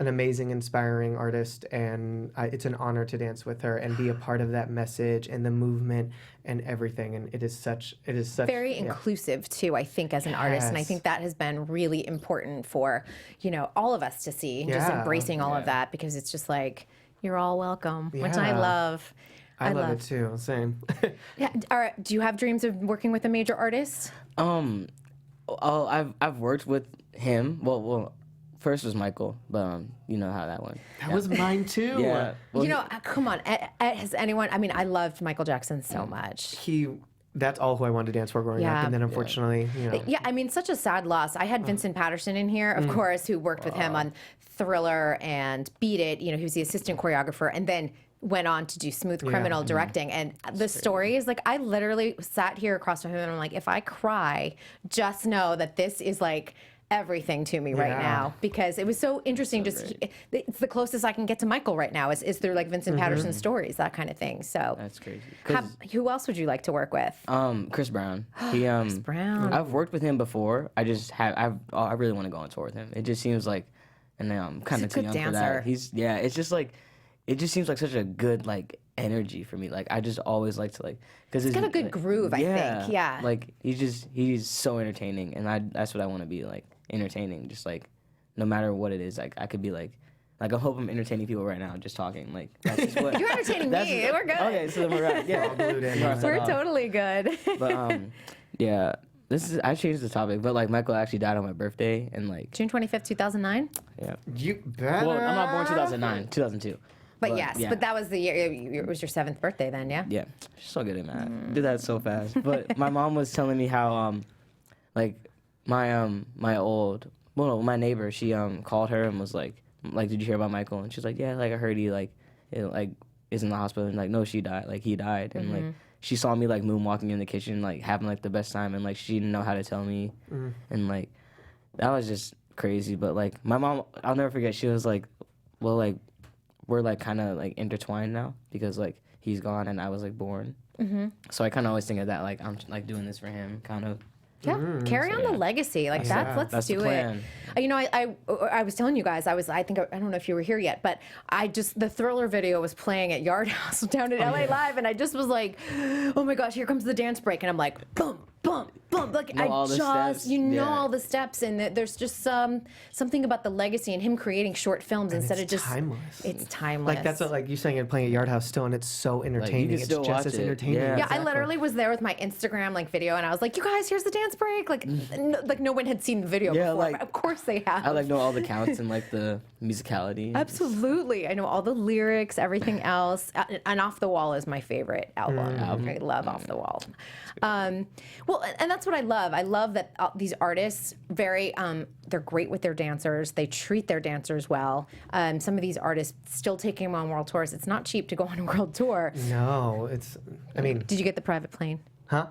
an amazing, inspiring artist, and it's an honor to dance with her and be a part of that message and the movement and everything. And it is such very inclusive too, I think, as an artist, and I think that has been really important for all of us to see, just embracing all of that, because it's just like you're all welcome, which I love. I love it too. Same. Do you have dreams of working with a major artist? I've worked with him. Well. First was Michael, but you know how that went. That was mine too. Yeah. Well, come on. Has anyone? I mean, I loved Michael Jackson so much. That's all who I wanted to dance for growing up, and then unfortunately, Yeah, I mean, such a sad loss. I had Vincent Patterson in here, of course, who worked with him on Thriller and Beat It. He was the assistant choreographer, and then went on to do Smooth Criminal directing. And the story is like, I literally sat here across from him, and I'm like, if I cry, just know that this is like everything to me right now, because it was so interesting. It's the closest I can get to Michael right now is through like Vincent Patterson stories, that kind of thing. So that's crazy. Who else would you like to work with? Chris Brown. Chris Brown. I've worked with him before. I really want to go on tour with him. It just seems like, and I'm kind of too young for that. It's just like, it just seems like such a good like energy for me. Like I just always like to because he's got a good groove. I think. Yeah. Like he's so entertaining, and that's what I want to be like. Entertaining, just like no matter what it is, like I could be like I hope I'm entertaining people right now just talking, like that's just what you're entertaining me. We're good. Okay, so then we're right. Yeah, we're totally good. But yeah, I changed the topic, but like Michael actually died on my birthday, and like June 25th, 2009. Yeah, you better. Well, I'm not born 2009, 2002. But yes, but that was the year. It was your 7th birthday then, yeah. Yeah, she's so good at math. Did that so fast. But my mom was telling me how like my neighbor, she called her and was like did you hear about Michael? And she's like, yeah, like I heard he is in the hospital, and like no, he died, and like she saw me like moonwalking in the kitchen, like having like the best time, and like she didn't know how to tell me, and like that was just crazy. But like my mom, I'll never forget, she was like, well, like we're like kind of like intertwined now, because like he's gone and I was like born, so I kind of always think of that, like I'm like doing this for him, kind of. Yeah, carry on the legacy. Like let's do it. I was telling you guys, I don't know if you were here yet, but the Thriller video was playing at Yard House down at LA Live, and I just was like, oh my gosh, here comes the dance break, and I'm like, boom, boom, boom. Like all the steps, and there's just something about the legacy and him creating short films instead of just timeless. It's timeless. Like that's what, like you saying it playing at Yard House still, and it's so entertaining. It's just as entertaining. Yeah, exactly. I literally was there with my Instagram video, and I was like, you guys, here's the dance break. Like no one had seen the video before. Like, but of course they have. I like know all the counts and like the musicality. Absolutely, I know all the lyrics, everything else. And Off the Wall is my favorite album. I love Off the Wall. Well, and that's what I love. I love that these artists they're great with their dancers. They treat their dancers well. Some of these artists still taking them on world tours. It's not cheap to go on a world tour. No, I mean. Did you get the private plane? Huh?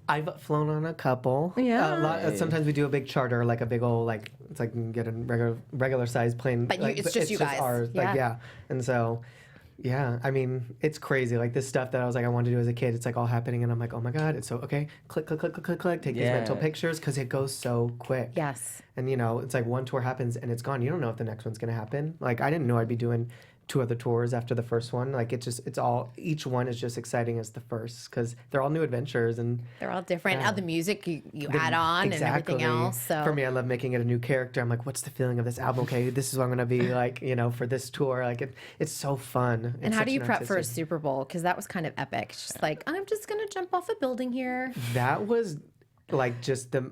I've flown on a couple. Yeah. Sometimes we do a big charter, like a big old, like, it's like you can get a regular sized plane. But like, it's just you guys. Ours. Yeah. Like, yeah. And so, yeah, I mean, it's crazy. Like this stuff that I was like, I wanted to do as a kid, it's like all happening. And I'm like, oh my God, it's so, okay, click, click, click, click, click, click. Take these mental pictures, because it goes so quick. Yes. And, it's like one tour happens and it's gone. You don't know if the next one's going to happen. Like, I didn't know I'd be doing 2 other tours after the first one. Like each one is just exciting as the first, because they're all new adventures, and they're all different. All the music you add on and everything else. So for me, I love making it a new character. I'm like, what's the feeling of this album? Okay, this is what I'm gonna be like, for this tour. Like it's so fun. And how do you prep for a Super Bowl? Because that was kind of epic. It's just like, I'm just gonna jump off a building here. That was like just the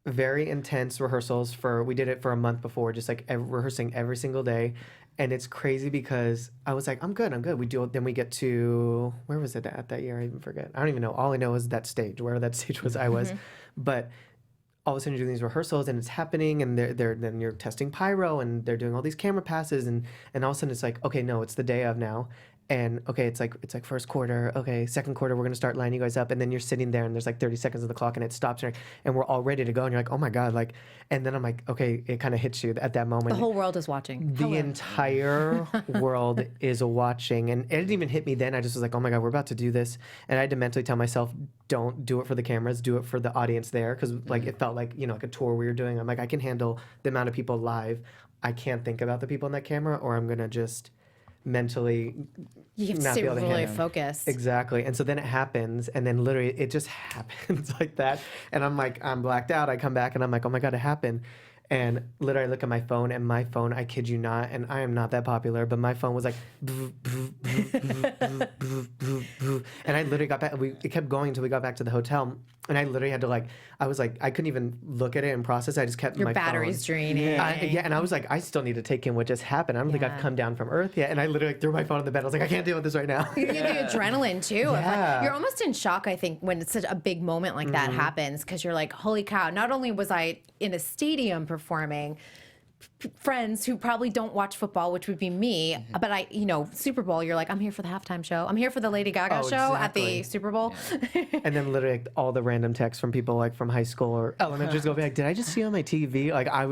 very intense rehearsals we did it for a month before, just like rehearsing every single day. And it's crazy because I was like, I'm good. Then we get to, where was it at that year? I even forget. I don't even know. All I know is that stage, wherever that stage was, I was. But all of a sudden you're doing these rehearsals and it's happening, and then you're testing pyro, and they're doing all these camera passes, and all of a sudden it's like, okay, no, it's the day of now. and okay, it's like first quarter, okay, second quarter, we're gonna start lining you guys up, and then you're sitting there and there's like 30 seconds of the clock and it stops and we're all ready to go and you're like, oh my god, like, and then I'm like, okay, it kind of hits you at that moment. The whole world is watching. The entire world is watching, and it didn't even hit me then. I just was like, oh my god, we're about to do this, and I had to mentally tell myself, don't do it for the cameras, do it for the audience there, because like it felt like, you know, like a tour we were doing. I'm like, I can handle the amount of people live. I can't think about the people in that camera, or I'm gonna just mentally You have to not stay be able to really handle. focused. Exactly. And so then it happens, and then literally it just happens like that. And I'm like, I'm blacked out. I come back and I'm like, oh my God, it happened. And literally I look at my phone, and my phone, I kid you not, and I am not that popular, but my phone was like, and I literally got back, it kept going until we got back to the hotel. And I literally had to like, I was like, I couldn't even look at it and process it. I just kept Your my battery's phone. draining. Yeah, and I was like, I still need to take in what just happened. I don't think I've come down from Earth yet. And I literally threw my phone on the bed. I was like, I can't deal with this right now. You get the adrenaline too. Of, Yeah. like, you're almost in shock, I think, when it's such a big moment like that happens, because you're like, holy cow, not only was I in a stadium performing, friends who probably don't watch football, which would be me, but I, you know, Super Bowl, you're like, I'm here for the halftime show. I'm here for the Lady Gaga show at the exactly. Super Bowl. And then literally like, all the random texts from people like from high school or elementary school, be like, did I just see on my TV? Like I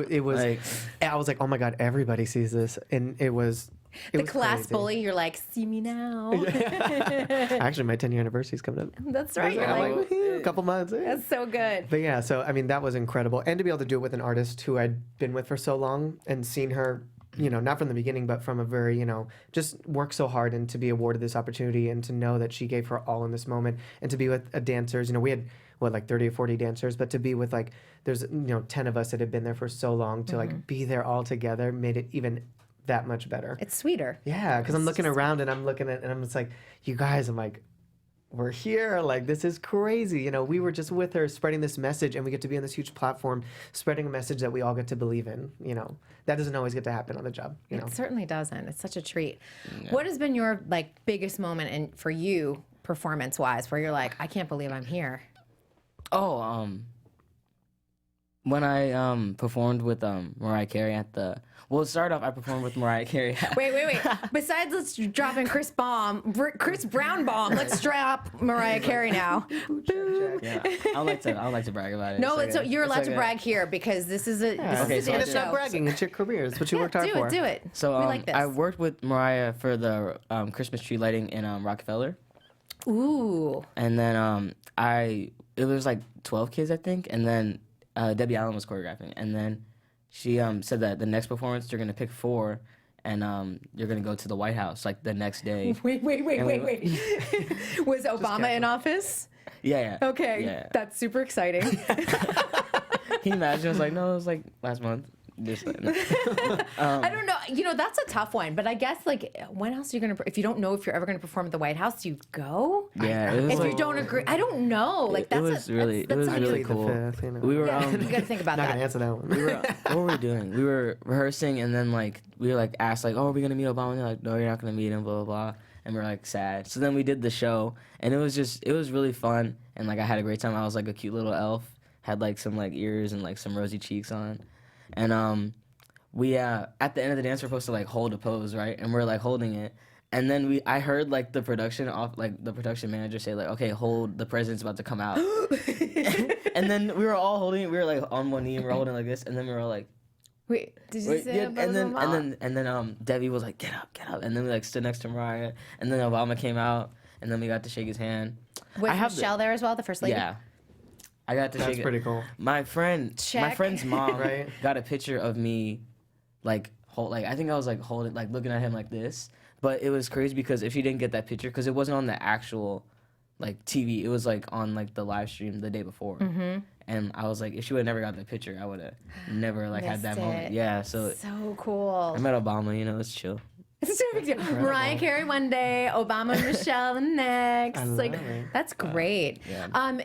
was like, oh my God, everybody sees this. And it was The was class crazy. bully, you're like, see me now. Actually, my 10-year anniversary is coming up. That's right. You're I'm like, like, "Woohoo, a couple months. that's so good. But yeah, so I mean, that was incredible. And to be able to do it with an artist who I'd been with for so long and seen her, you know, not from the beginning, but from a very, you know, just work so hard, and to be awarded this opportunity and to know that she gave her all in this moment, and to be with dancers, you know, we had, what, like 30 or 40 dancers, but to be with like, there's, you know, 10 of us that had been there for so long, to like be there all together made it even that much better. It's sweeter. Yeah, because I'm looking around and I'm looking at, and I'm just like, you guys, I'm like, we're here. Like, this is crazy. You know, we were just with her spreading this message, and we get to be on this huge platform spreading a message that we all get to believe in. You know, that doesn't always get to happen on the job, you know. It certainly doesn't. It's such a treat. What has been your like biggest moment and for you performance wise where you're like, I can't believe I'm here? When I performed with Mariah Carey at the, well, it started off, I performed with Mariah Carey. Wait. Besides, let's drop in Chris Brown bomb. Let's drop Mariah Carey now. Yeah, I don't like to brag about it. No, It's so okay. you're allowed It's to okay. brag here because this is a Okay, so And dance it's not show. bragging. It's your career. It's what you worked hard Do for. it. So we like this. I worked with Mariah for the Christmas tree lighting in Rockefeller, Ooh. and then it was like 12 kids, I think, and then Debbie Allen was choreographing, and then she said that the next performance you're gonna pick 4, and you're gonna go to the White House like the next day. Wait. Was Obama in office? Yeah. Okay, Yeah. that's super exciting. Can you imagine? I was like, no, it was like last month. I don't know. You know, that's a tough one. But I guess, like, when else are you going to, if you don't know if you're ever going to perform at the White House, do you go? Yeah, it was If like, you don't agree, I don't know. Like, that's it was really Plead the cool. fifth, you know. We were Yeah, you got to think about Not gonna that. answer that one. what were we doing? We were rehearsing, and then like we were like asked like, oh, are we gonna meet Obama? And they're like, no, you're not gonna meet him, blah blah blah. And we're like sad. So then we did the show, and it was really fun, and like I had a great time. I was like a cute little elf, had like some like ears and like some rosy cheeks on, and we at the end of the dance we're supposed to like hold a pose, right? And we're like holding it. And then I heard like the production manager say like, okay, hold, the president's about to come out. And then we were all holding it. We were like on one knee and we were holding it like this. And then we were all like, Wait, did you wait, say yeah, Obama? and then Debbie was like, get up. And then we like stood next to Mariah. And then Obama came out. And then we got to shake his hand. Was I have Michelle there as well, the first lady? Yeah. I got to That's shake it. pretty cool. My friend's mom Right. got a picture of me, like I think I was like holding, like looking at him like this. But it was crazy because if she didn't get that picture, because it wasn't on the actual, like TV, it was like on like the live stream the day before. Mm-hmm. And I was like, if she would have never got that picture, I would have never like had that Missed moment. it. Yeah. So So cool. I met Obama. You know, it's chill. It's so big deal. Mariah Carey one day, Obama and Michelle the next. I love Like, it. that's great. yeah.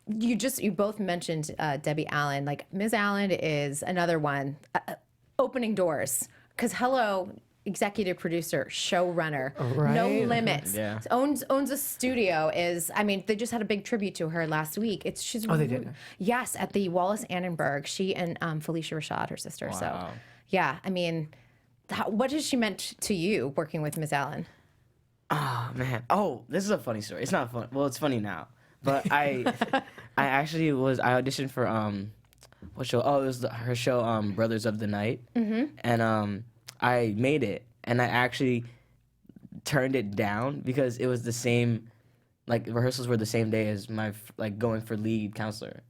You both mentioned Debbie Allen. Like, Ms. Allen is another one. Opening doors. Because hello, executive producer, showrunner, no Right. limits. Yeah. Owns a studio. They just had a big tribute to her last week. They did? Yes, at the Wallace Annenberg. She and Felicia Rashad, her sister. So, Wow. yeah, I mean, what has she meant to you working with Ms. Allen? Oh man. Oh, this is a funny story. It's not fun. Well, it's funny now. But I actually I auditioned for what show? Oh, it was her show Brothers of the Night. Mm-hmm. And I made it, and I actually turned it down because it was the same, like rehearsals were the same day as my going for lead counselor.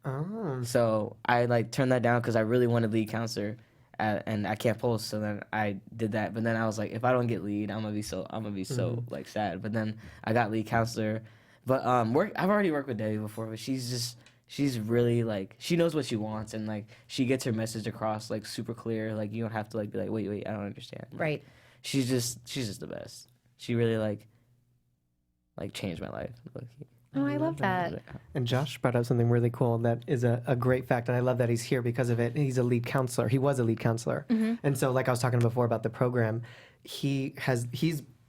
Oh. So I turned that down because I really wanted lead counselor. And I can't post, so then I did that. But then I was like, if I don't get lead, I'm gonna be so sad. But then I got lead counselor. But I've already worked with Debbie before, but she's really she knows what she wants, and she gets her message across super clear. You don't have to be like, wait, I don't understand. Right. She's just the best. She really changed my life. Oh, I love that. And Josh brought up something really cool that is a great fact, and I love that he's here because of it. He's a lead counselor. He was a lead counselor. Mm-hmm. And so, like I was talking before about the program, he's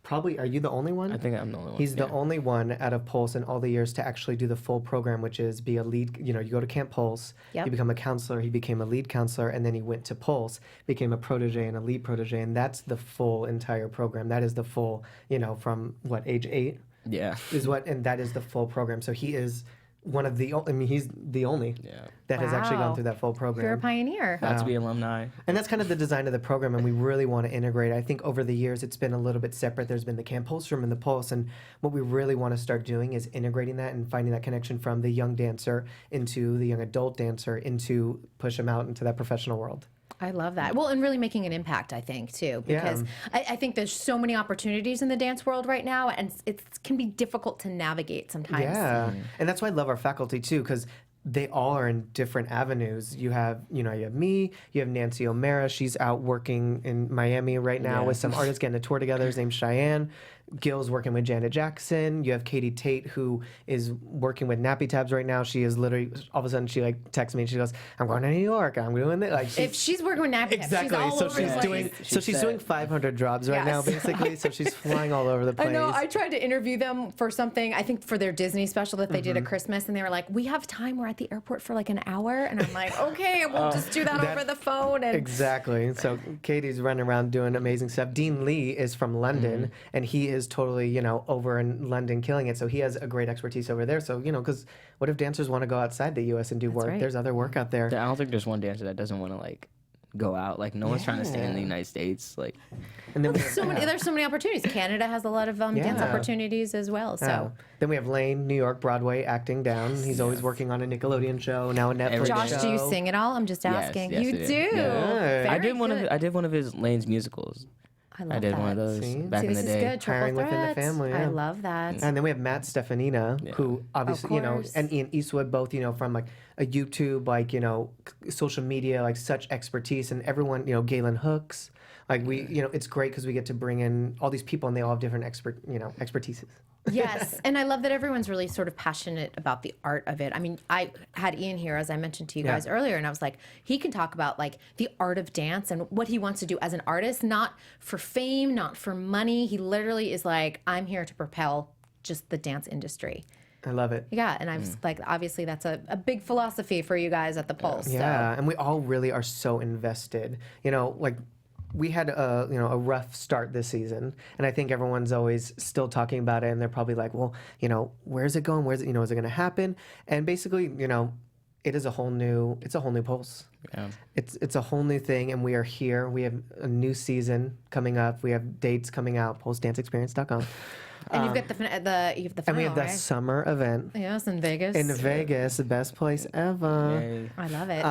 probably, are you the only one? I think I'm the only one. He's the only one out of Pulse in all the years to actually do the full program, which is be a lead, you go to Camp Pulse, Yep. you become a counselor, he became a lead counselor, and then he went to Pulse, became a protege and a lead protege, and that's the full entire program. That is the full, from age 8? Yeah. And that is the full program. So he is one of the, he's the only that has actually gone through that full program. You're a pioneer. About to be alumni. And that's kind of the design of the program, and we really want to integrate. I think over the years it's been a little bit separate. There's been the Camp Pulse room and the Pulse, and what we really want to start doing is integrating that and finding that connection from the young dancer into the young adult dancer into push them out into that professional world. I love that. Well, and really making an impact, I think, too, because I think there's so many opportunities in the dance world right now, and it can be difficult to navigate sometimes. Yeah, and that's why I love our faculty, too, because they all are in different avenues. You have, you have me, you have Nancy O'Mara. She's out working in Miami right now with some artists getting a tour together. His name's Cheyenne. Gil's working with Janet Jackson. You have Katie Tate, who is working with Nappy Tabs right now. She is literally, all of a sudden, she texts me and she goes, "I'm going to New York. I'm doing it." If she's working with Nappy Tabs, exactly. she's all so over she's the doing, place. so she's doing 500 drops right now, basically. So she's flying all over the place. I know. I tried to interview them for something, I think for their Disney special that they did at Christmas, and they were like, "We have time. We're at the airport for an hour." And I'm like, "Okay, we'll just do that over the phone." And exactly. So Katie's running around doing amazing stuff. Dean Lee is from London, and he is totally, over in London killing it. So he has a great expertise over there. So, because what if dancers want to go outside the U.S. and do work? right. There's other work out there. I don't think there's one dancer that doesn't want to go out. No one's trying to stay in the United States. And then there's so many opportunities. Canada has a lot of dance opportunities as well. So then we have Lane, New York, Broadway, acting down. He's always working on a Nickelodeon show, now a Netflix Josh, show. do you sing at all? I'm just asking. Yes, you I do. Yeah. I did one of his Lane's musicals. I love I did that. one of those back in the this day. is good. Triple Hiring within the threat. family, I yeah. love that. And then we have Matt Stefanina, who obviously, course. and Ian Eastwood, both, from a YouTube, social media, such expertise, and everyone, Galen Hooks. It's great because we get to bring in all these people and they all have different expertises. Yes, and I love that everyone's really sort of passionate about the art of it. I mean, I had Ian here, as I mentioned to you guys earlier, and I was like, he can talk about the art of dance and what he wants to do as an artist, not for fame, not for money. He literally is I'm here to propel just the dance industry. I love it. Yeah, and I'm obviously that's a big philosophy for you guys at the Pulse. Yeah, so. and we all really are so invested. We had a rough start this season, and I think everyone's always still talking about it, and they're probably like, well, where's it going? Where's it, is it going to happen? And basically, it is a whole new Pulse. Yeah. It's a whole new thing, and we are here. We have a new season coming up. We have dates coming out. PulseDanceExperience.com. And you've got the you have the final, And we have the right? summer event. Yes, in Vegas. In Vegas, the best place ever. Yay. I love it.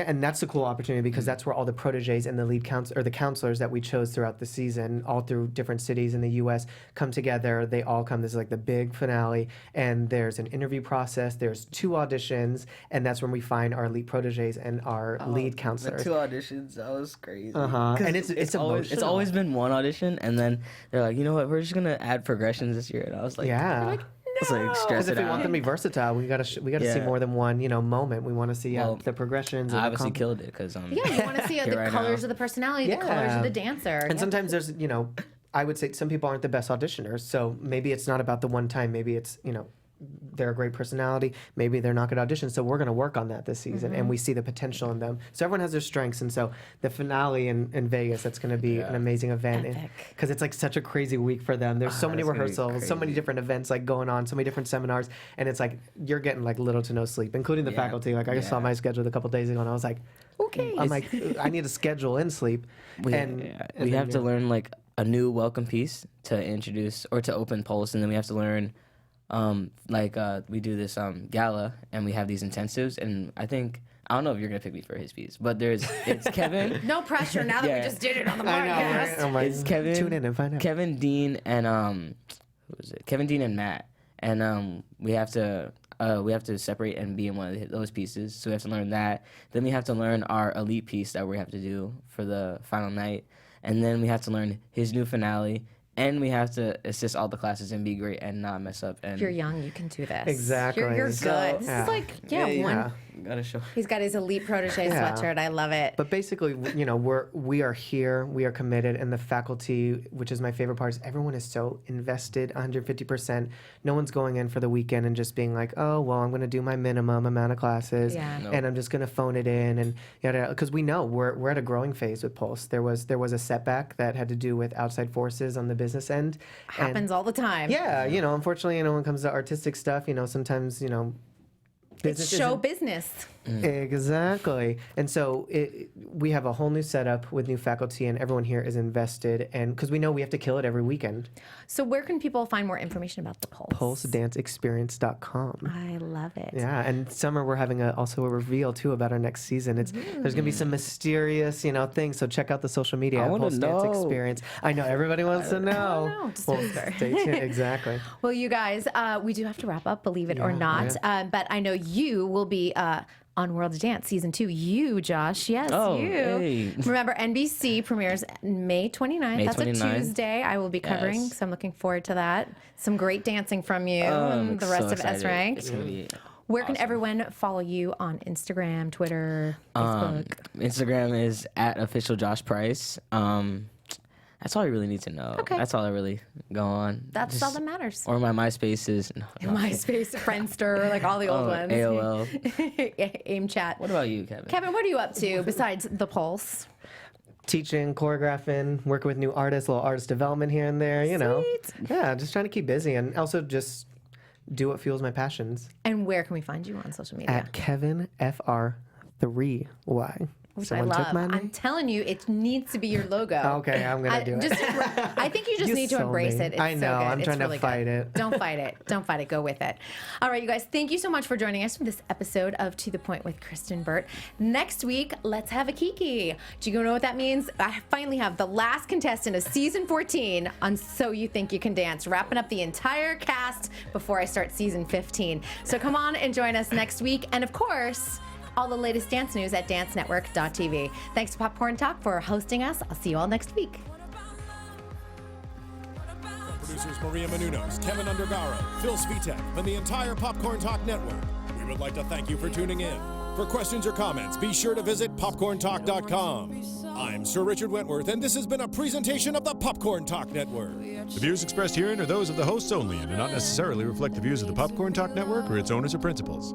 And that's a cool opportunity because that's where all the proteges and the lead the counselors that we chose throughout the season, all through different cities in the U.S., come together. They all come. This is the big finale, and there's an interview process. There's 2 auditions, and that's when we find our lead proteges and our lead counselors. The 2 auditions, that was crazy. And it's It's always been one audition, and then they're like, you know what, we're just gonna add progressions this year, and I was like, yeah. It's Because stressing if we want them to be versatile, we gotta see more than one, moment. We want to see the progressions. I and obviously killed it because yeah, you want to see the right colors now. of the personality, the colors of the dancer. And sometimes there's, I would say some people aren't the best auditioners, so maybe it's not about the one time. Maybe it's, they're a great personality. Maybe they're not good auditions, so we're going to work on that this season, and we see the potential in them. So everyone has their strengths, and so the finale in Vegas, that's going to be an amazing event because it's like such a crazy week for them. There's so many rehearsals, so many different events like going on, so many different seminars, and it's like you're getting like little to no sleep, including the faculty. Like I just saw my schedule a couple days ago, and I was like, okay, I'm like, I need to schedule in sleep. We have to learn like a new welcome piece to introduce or to open Pulse, and then we have to learn we do this gala and we have these intensives, and I don't know if you're gonna pick me for his piece, but it's Kevin. No pressure now that we just did it on the podcast. I know, right? It's Kevin. Tune in and find out. Kevin, Dean, and who was it? Kevin, Dean, and Matt, and we have to separate and be in one of those pieces. So we have to learn that. Then we have to learn our elite piece that we have to do for the final night, and then we have to learn his new finale. And we have to assist all the classes and be great and not mess up. And You're young, you can do this. Exactly. You're good. So, This is like, one. Gotta show. He's got his elite protege sweatshirt. I love it. But basically, we are here, we are committed, and the faculty, which is my favorite part, is everyone is so invested, 150%. No one's going in for the weekend and just being like, oh, well, I'm going to do my minimum amount of classes, and I'm just going to phone it in, and because we know we're at a growing phase with Pulse. There was a setback that had to do with outside forces on the business end. Happens all the time. Yeah, unfortunately, when it comes to artistic stuff, sometimes, it's show business. Exactly. And so we have a whole new setup with new faculty, and everyone here is invested, and because we know we have to kill it every weekend. So where can people find more information about the Pulse? PulseDanceExperience.com. I love it. Yeah, and summer we're having also a reveal too about our next season. There's gonna be some mysterious things. So check out the social media. I at wanna Pulse Dance know. Experience. I know everybody wants to know. Just Well, whisper. stay tuned. Exactly. Well, you guys, we do have to wrap up, believe it or not. But I know you will be on World of Dance Season 2. You, Josh. Yes, you. Hey. Remember, NBC premieres May 29th. May That's 29th. a Tuesday. I will be covering, so I'm looking forward to that. Some great dancing from you and the rest of S Rank. It's gonna be Where can everyone follow you on Instagram, Twitter, Facebook? Instagram is @officialjoshprice. That's all you really need to know. Okay. That's all I really go on. That's all that matters. Or my MySpace is MySpace, Friendster, like all the old ones. AOL. AIM chat. What about you, Kevin? Kevin, what are you up to besides the Pulse? Teaching, choreographing, working with new artists, a little artist development here and there, Sweet. Yeah, just trying to keep busy and also just do what fuels my passions. And where can we find you on social media? At Kevin FR3Y. Which Someone I took love. my name? I'm telling you, it needs to be your logo. Okay, I'm gonna do it. I think you just You need to sold embrace me. it. It's I know, So good. I'm It's trying to really fight good. it. Don't fight it. Don't fight it. Go with it. All right, you guys. Thank you so much for joining us for this episode of To the Point with Kristyn Burtt. Next week, let's have a Kiki. Do you know what that means? I finally have the last contestant of season 14 on So You Think You Can Dance, wrapping up the entire cast before I start season 15. So come on and join us next week. And of course, all the latest dance news at dancenetwork.tv. Thanks to Popcorn Talk for hosting us. I'll see you all next week. Producers Maria Menounos, Kevin Undergaro, Phil Svitek, and the entire Popcorn Talk Network. We would like to thank you for tuning in. For questions or comments, be sure to visit popcorntalk.com. I'm Sir Richard Wentworth, and this has been a presentation of the Popcorn Talk Network. The views expressed herein are those of the hosts only and do not necessarily reflect the views of the Popcorn Talk Network or its owners or principals.